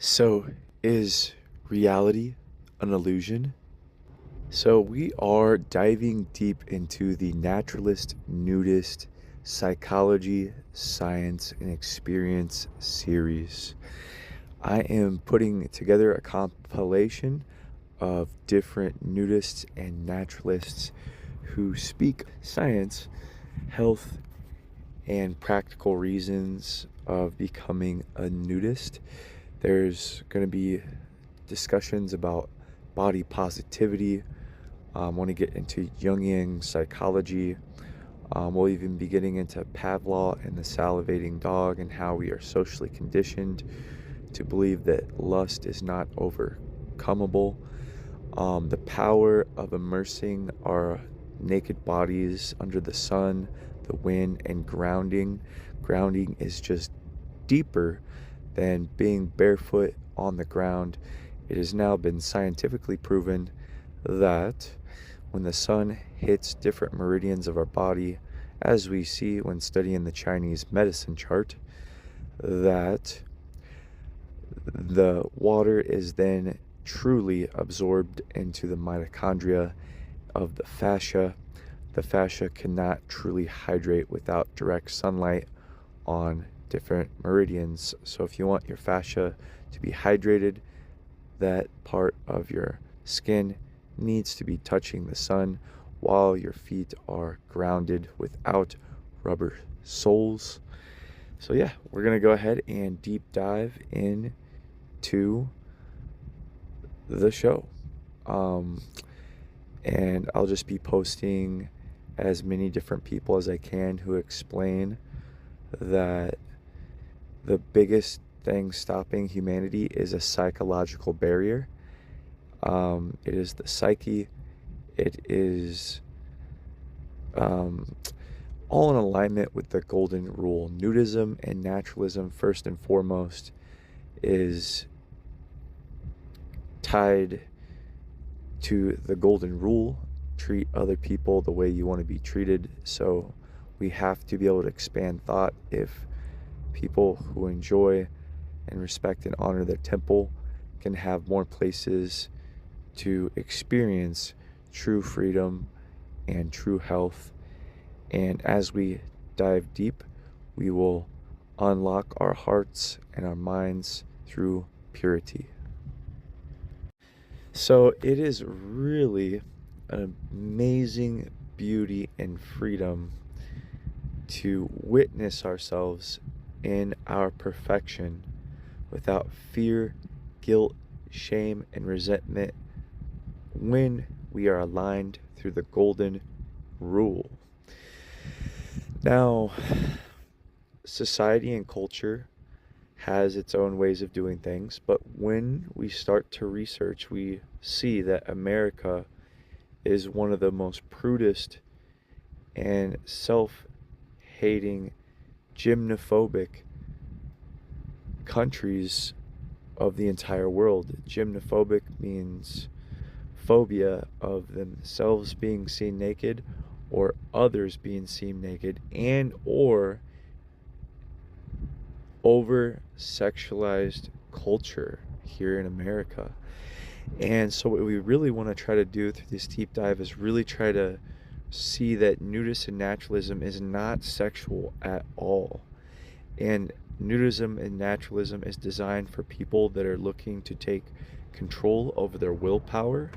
So, is reality an illusion? So, we are diving deep into the naturalist, nudist, psychology, science, and experience series. I am putting together a compilation of different nudists and naturalists who speak science, health, and practical reasons of becoming a nudist. There's going to be discussions about body positivity. Want to get into Jungian psychology. We'll even be getting into Pavlov and the salivating dog and how we are socially conditioned to believe that lust is not overcomable. The power of immersing our naked bodies under the sun, the wind, and grounding. Grounding is just deeper than being barefoot on the ground. It has now been scientifically proven that when the sun hits different meridians of our body, as we see when studying the Chinese medicine chart, that the water is then truly absorbed into the mitochondria of the fascia. The fascia cannot truly hydrate without direct sunlight on different meridians. So if you want your fascia to be hydrated, that part of your skin needs to be touching the sun while your feet are grounded without rubber soles. So yeah, we're going to go ahead and deep dive into the show. Um, and I'll just be posting as many different people as I can who explain that the biggest thing stopping humanity is a psychological barrier. It is the psyche. It is um, all in alignment with the golden rule. Nudism and naturalism, first and foremost, is tied to the golden rule. Treat other people the way you want to be treated. So we have to be able to expand thought. If people who enjoy and respect and honor their temple can have more places to experience true freedom and true health. And as we dive deep, we will unlock our hearts and our minds through purity. So it is really an amazing beauty and freedom to witness ourselves in our perfection without fear, guilt, shame, and resentment when we are aligned through the golden rule. Now, society and culture has its own ways of doing things, but when we start to research, we see that America is one of the most prudest and self-hating, gymnophobic countries of the entire world. Gymnophobic means phobia of themselves being seen naked or others being seen naked, and or over sexualized culture here in America. And so what we really want to try to do through this deep dive is really try to see that nudist and naturalism is not sexual at all. And nudism and naturalism is designed for people that are looking to take control over their willpower,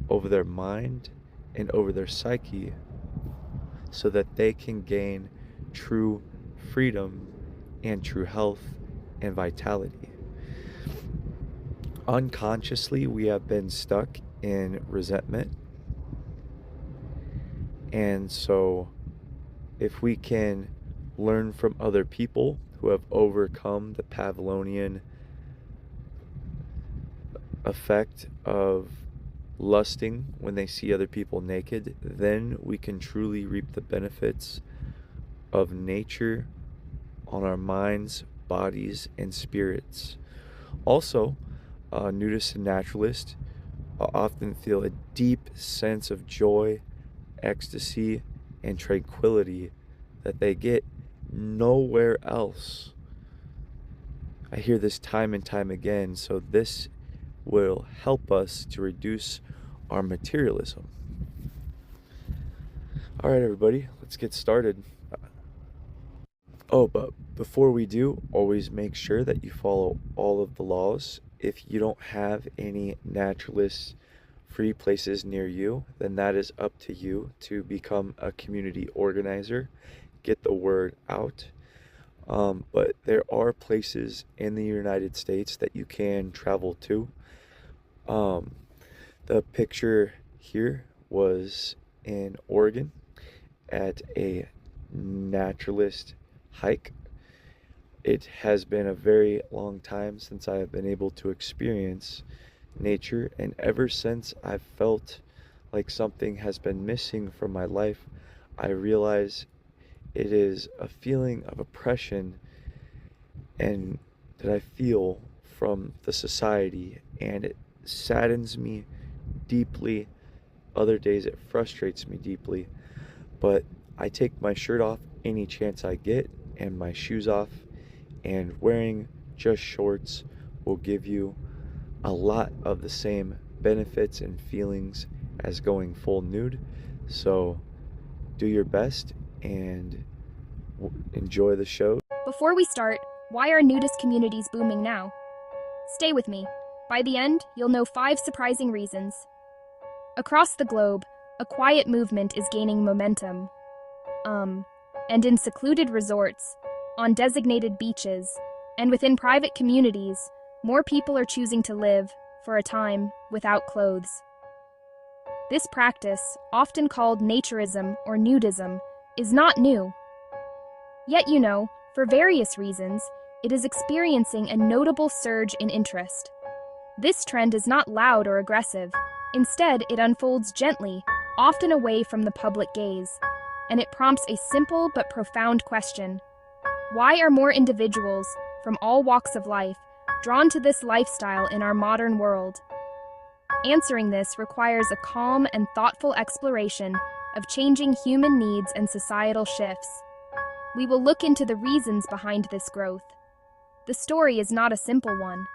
over their mind, and over their psyche so that they can gain true freedom and true health and vitality. Unconsciously, we have been stuck in resentment. And so, if we can learn from other people who have overcome the Pavlovian effect of lusting when they see other people naked, then we can truly reap the benefits of nature on our minds, bodies, and spirits. Also, nudists and naturalists often feel a deep sense of joy, ecstasy, and tranquility that they get nowhere else I hear this time and time again, so this will help us to reduce our materialism. All right, everybody, let's get started. Oh, but before we do, always make sure that you follow all of the laws. If you don't have any naturalist free places near you, then that is up to you to become a community organizer, get the word out. But there are places in the United States that you can travel to. Um, the picture here was in Oregon at a naturalist hike. It has been a very long time since I have been able to experience nature, and ever since I've felt like something has been missing from my life, I realize it is a feeling of oppression and that I feel from the society, and it saddens me deeply. Other days it frustrates me deeply, but I take my shirt off any chance I get and my shoes off, and wearing just shorts will give you a lot of the same benefits and feelings as going full nude. So do your best and enjoy the show. Before we start, why are nudist communities booming now? Stay with me. By the end, you'll know 5 surprising reasons. Across the globe, a quiet movement is gaining momentum. And in secluded resorts, on designated beaches, and within private communities, more people are choosing to live, for a time, without clothes. This practice, often called naturism or nudism, is not new. Yet, for various reasons, it is experiencing a notable surge in interest. This trend is not loud or aggressive. Instead, it unfolds gently, often away from the public gaze, and it prompts a simple but profound question. Why are more individuals, from all walks of life, drawn to this lifestyle in our modern world? Answering this requires a calm and thoughtful exploration of changing human needs and societal shifts. We will look into the reasons behind this growth. The story is not a simple one.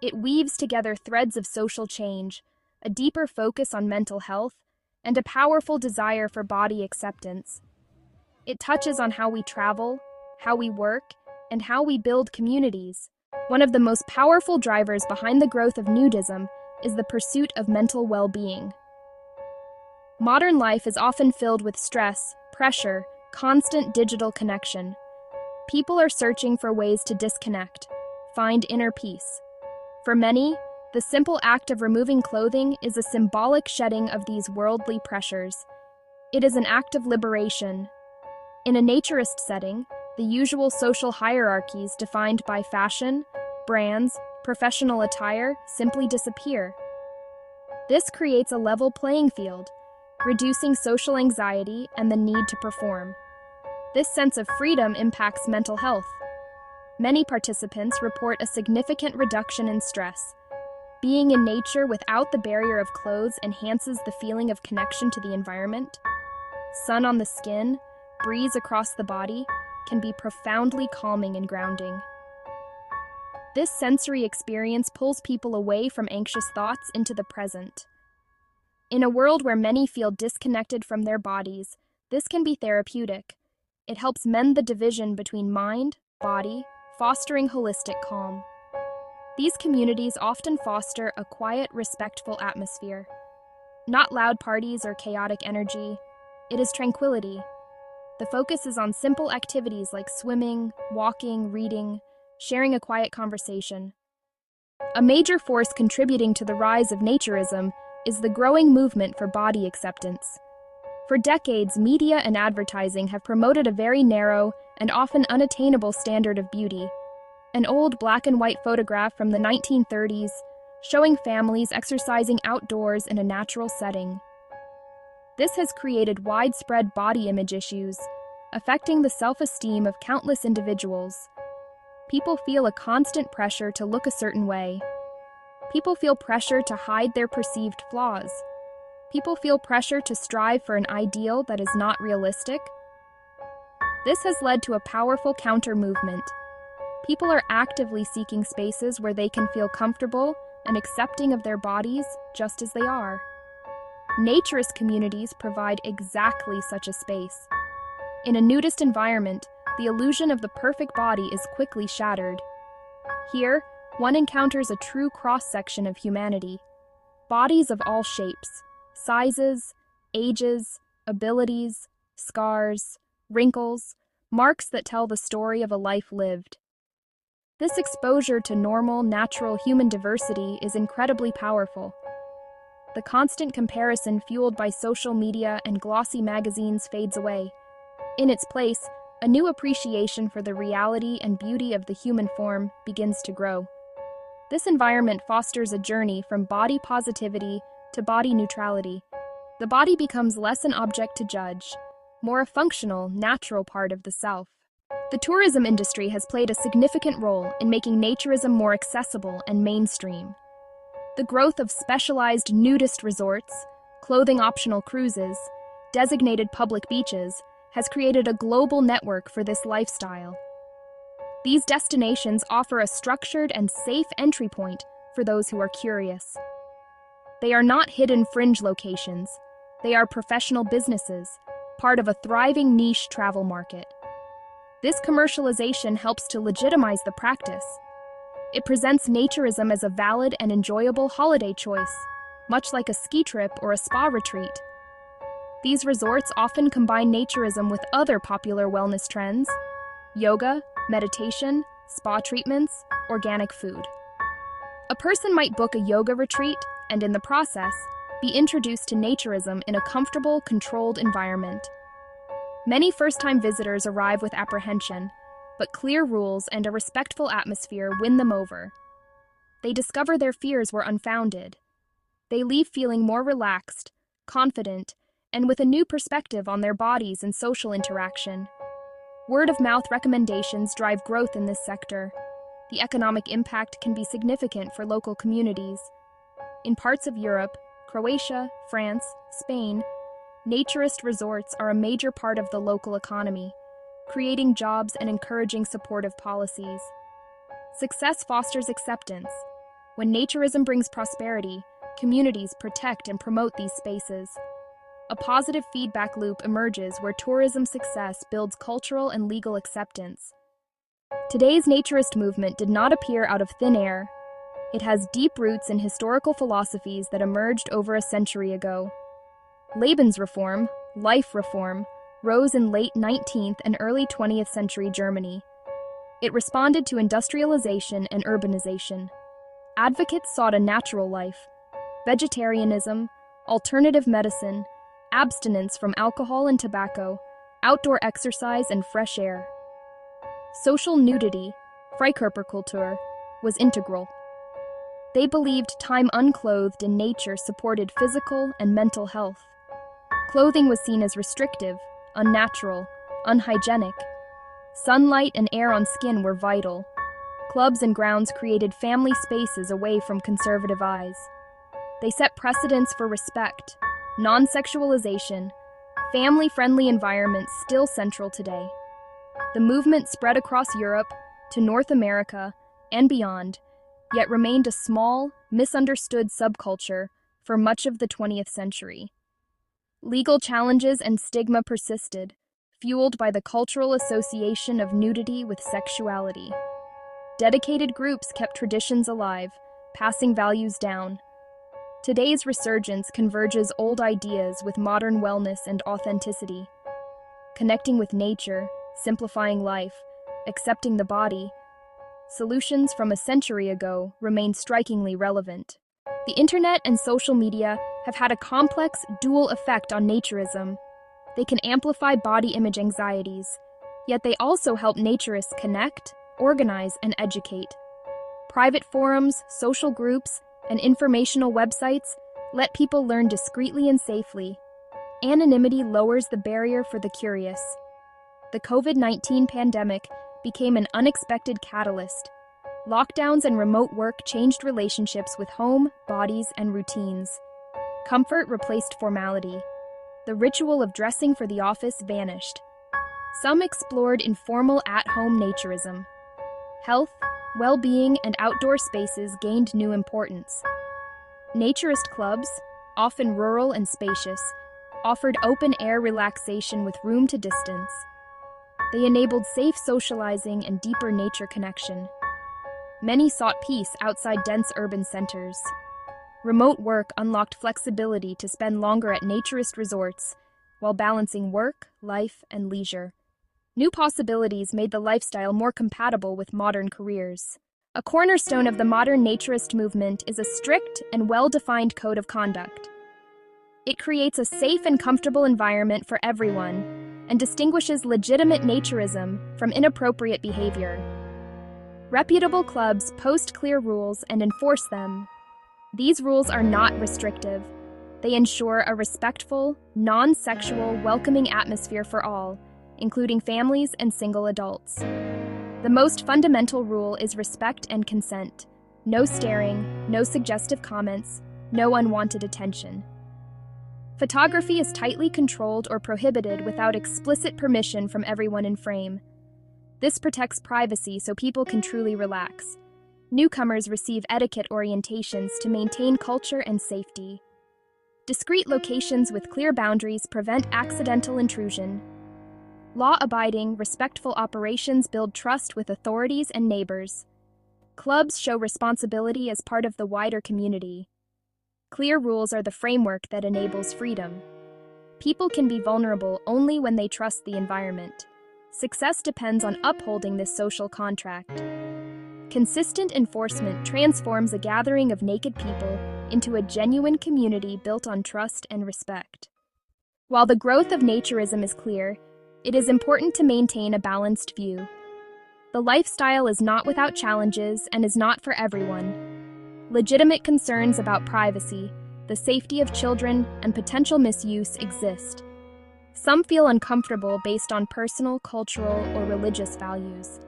It weaves together threads of social change, a deeper focus on mental health, and a powerful desire for body acceptance. It touches on how we travel, how we work, and how we build communities. One of the most powerful drivers behind the growth of nudism is the pursuit of mental well-being. Modern life is often filled with stress, pressure, constant digital connection. People are searching for ways to disconnect, find inner peace. For many, the simple act of removing clothing is a symbolic shedding of these worldly pressures. It is an act of liberation. In a naturist setting, the usual social hierarchies defined by fashion, brands, professional attire simply disappear. This creates a level playing field, reducing social anxiety and the need to perform. This sense of freedom impacts mental health. Many participants report a significant reduction in stress. Being in nature without the barrier of clothes enhances the feeling of connection to the environment. Sun on the skin, breeze across the body, can be profoundly calming and grounding. This sensory experience pulls people away from anxious thoughts into the present. In a world where many feel disconnected from their bodies, this can be therapeutic. It helps mend the division between mind, body, fostering holistic calm. These communities often foster a quiet, respectful atmosphere. Not loud parties or chaotic energy, it is tranquility. The focus is on simple activities like swimming, walking, reading, sharing a quiet conversation. A major force contributing to the rise of naturism is the growing movement for body acceptance. For decades, media and advertising have promoted a very narrow and often unattainable standard of beauty. An old black and white photograph from the 1930s showing families exercising outdoors in a natural setting. This has created widespread body image issues, affecting the self-esteem of countless individuals. People feel a constant pressure to look a certain way. People feel pressure to hide their perceived flaws. People feel pressure to strive for an ideal that is not realistic. This has led to a powerful counter-movement. People are actively seeking spaces where they can feel comfortable and accepting of their bodies just as they are. Naturist communities provide exactly such a space. In a nudist environment, the illusion of the perfect body is quickly shattered. Here, one encounters a true cross-section of humanity. Bodies of all shapes, sizes, ages, abilities, scars, wrinkles, marks that tell the story of a life lived. This exposure to normal, natural human diversity is incredibly powerful. The constant comparison fueled by social media and glossy magazines fades away. In its place, a new appreciation for the reality and beauty of the human form begins to grow. This environment fosters a journey from body positivity to body neutrality. The body becomes less an object to judge, more a functional, natural part of the self. The tourism industry has played a significant role in making naturism more accessible and mainstream. The growth of specialized nudist resorts, clothing-optional cruises, designated public beaches has created a global network for this lifestyle. These destinations offer a structured and safe entry point for those who are curious. They are not hidden fringe locations. They are professional businesses, part of a thriving niche travel market. This commercialization helps to legitimize the practice. It presents naturism as a valid and enjoyable holiday choice, much like a ski trip or a spa retreat. These resorts often combine naturism with other popular wellness trends: yoga, meditation, spa treatments, organic food. A person might book a yoga retreat and, in the process, be introduced to naturism in a comfortable, controlled environment. Many first-time visitors arrive with apprehension, but clear rules and a respectful atmosphere win them over. They discover their fears were unfounded. They leave feeling more relaxed, confident, and with a new perspective on their bodies and social interaction. Word-of-mouth recommendations drive growth in this sector. The economic impact can be significant for local communities. In parts of Europe, Croatia, France, Spain, naturist resorts are a major part of the local economy, creating jobs and encouraging supportive policies. Success fosters acceptance. When naturism brings prosperity, communities protect and promote these spaces. A positive feedback loop emerges where tourism success builds cultural and legal acceptance. Today's naturist movement did not appear out of thin air. It has deep roots in historical philosophies that emerged over a century ago. Lebensreform, life reform, rose in late 19th and early 20th century Germany. It responded to industrialization and urbanization. Advocates sought a natural life, vegetarianism, alternative medicine, abstinence from alcohol and tobacco, outdoor exercise and fresh air. Social nudity, Freikörperkultur, was integral. They believed time unclothed in nature supported physical and mental health. Clothing was seen as restrictive, unnatural, unhygienic. Sunlight and air on skin were vital. Clubs and grounds created family spaces away from conservative eyes. They set precedents for respect, non-sexualization, family-friendly environments still central today. The movement spread across Europe to North America and beyond, yet remained a small, misunderstood subculture for much of the 20th century. Legal challenges and stigma persisted, fueled by the cultural association of nudity with sexuality. Dedicated groups kept traditions alive, passing values down. Today's resurgence converges old ideas with modern wellness and authenticity. Connecting with nature, simplifying life, accepting the body, solutions from a century ago remain strikingly relevant. The internet and social media have had a complex, dual effect on naturism. They can amplify body image anxieties, yet they also help naturists connect, organize, and educate. Private forums, social groups, and informational websites let people learn discreetly and safely. Anonymity lowers the barrier for the curious. The COVID-19 pandemic became an unexpected catalyst. Lockdowns and remote work changed relationships with home, bodies, and routines. Comfort replaced formality. The ritual of dressing for the office vanished. Some explored informal at-home naturism. Health, well-being, and outdoor spaces gained new importance. Naturist clubs, often rural and spacious, offered open-air relaxation with room to distance. They enabled safe socializing and deeper nature connection. Many sought peace outside dense urban centers. Remote work unlocked flexibility to spend longer at naturist resorts while balancing work, life, and leisure. New possibilities made the lifestyle more compatible with modern careers. A cornerstone of the modern naturist movement is a strict and well-defined code of conduct. It creates a safe and comfortable environment for everyone and distinguishes legitimate naturism from inappropriate behavior. Reputable clubs post clear rules and enforce them. These rules are not restrictive. They ensure a respectful, non-sexual, welcoming atmosphere for all, including families and single adults. The most fundamental rule is respect and consent. No staring, no suggestive comments, no unwanted attention. Photography is tightly controlled or prohibited without explicit permission from everyone in frame. This protects privacy so people can truly relax. Newcomers receive etiquette orientations to maintain culture and safety. Discreet locations with clear boundaries prevent accidental intrusion. Law-abiding, respectful operations build trust with authorities and neighbors. Clubs show responsibility as part of the wider community. Clear rules are the framework that enables freedom. People can be vulnerable only when they trust the environment. Success depends on upholding this social contract. Consistent enforcement transforms a gathering of naked people into a genuine community built on trust and respect. While the growth of naturism is clear, it is important to maintain a balanced view. The lifestyle is not without challenges and is not for everyone. Legitimate concerns about privacy, the safety of children, and potential misuse exist. Some feel uncomfortable based on personal, cultural, or religious values.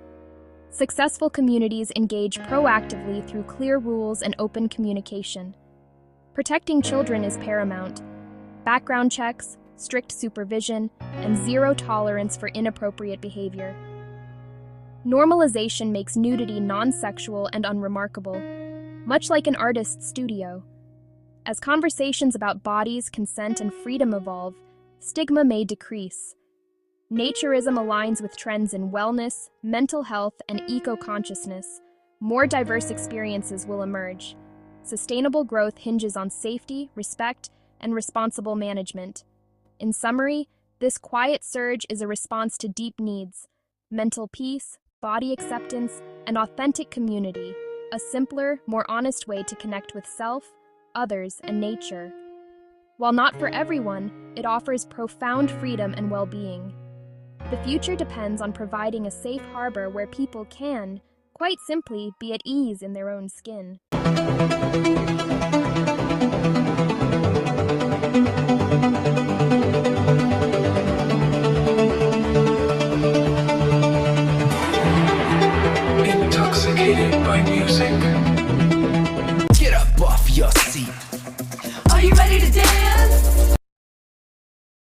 Successful communities engage proactively through clear rules and open communication. Protecting children is paramount. Background checks, strict supervision, and zero tolerance for inappropriate behavior. Normalization makes nudity non-sexual and unremarkable, much like an artist's studio. As conversations about bodies, consent, and freedom evolve, stigma may decrease. Naturism aligns with trends in wellness, mental health, and eco-consciousness. More diverse experiences will emerge. Sustainable growth hinges on safety, respect, and responsible management. In summary, this quiet surge is a response to deep needs: mental peace, body acceptance, and authentic community, a simpler, more honest way to connect with self, others, and nature. While not for everyone, it offers profound freedom and well-being. The future depends on providing a safe harbor where people can, quite simply, be at ease in their own skin. Intoxicated by music.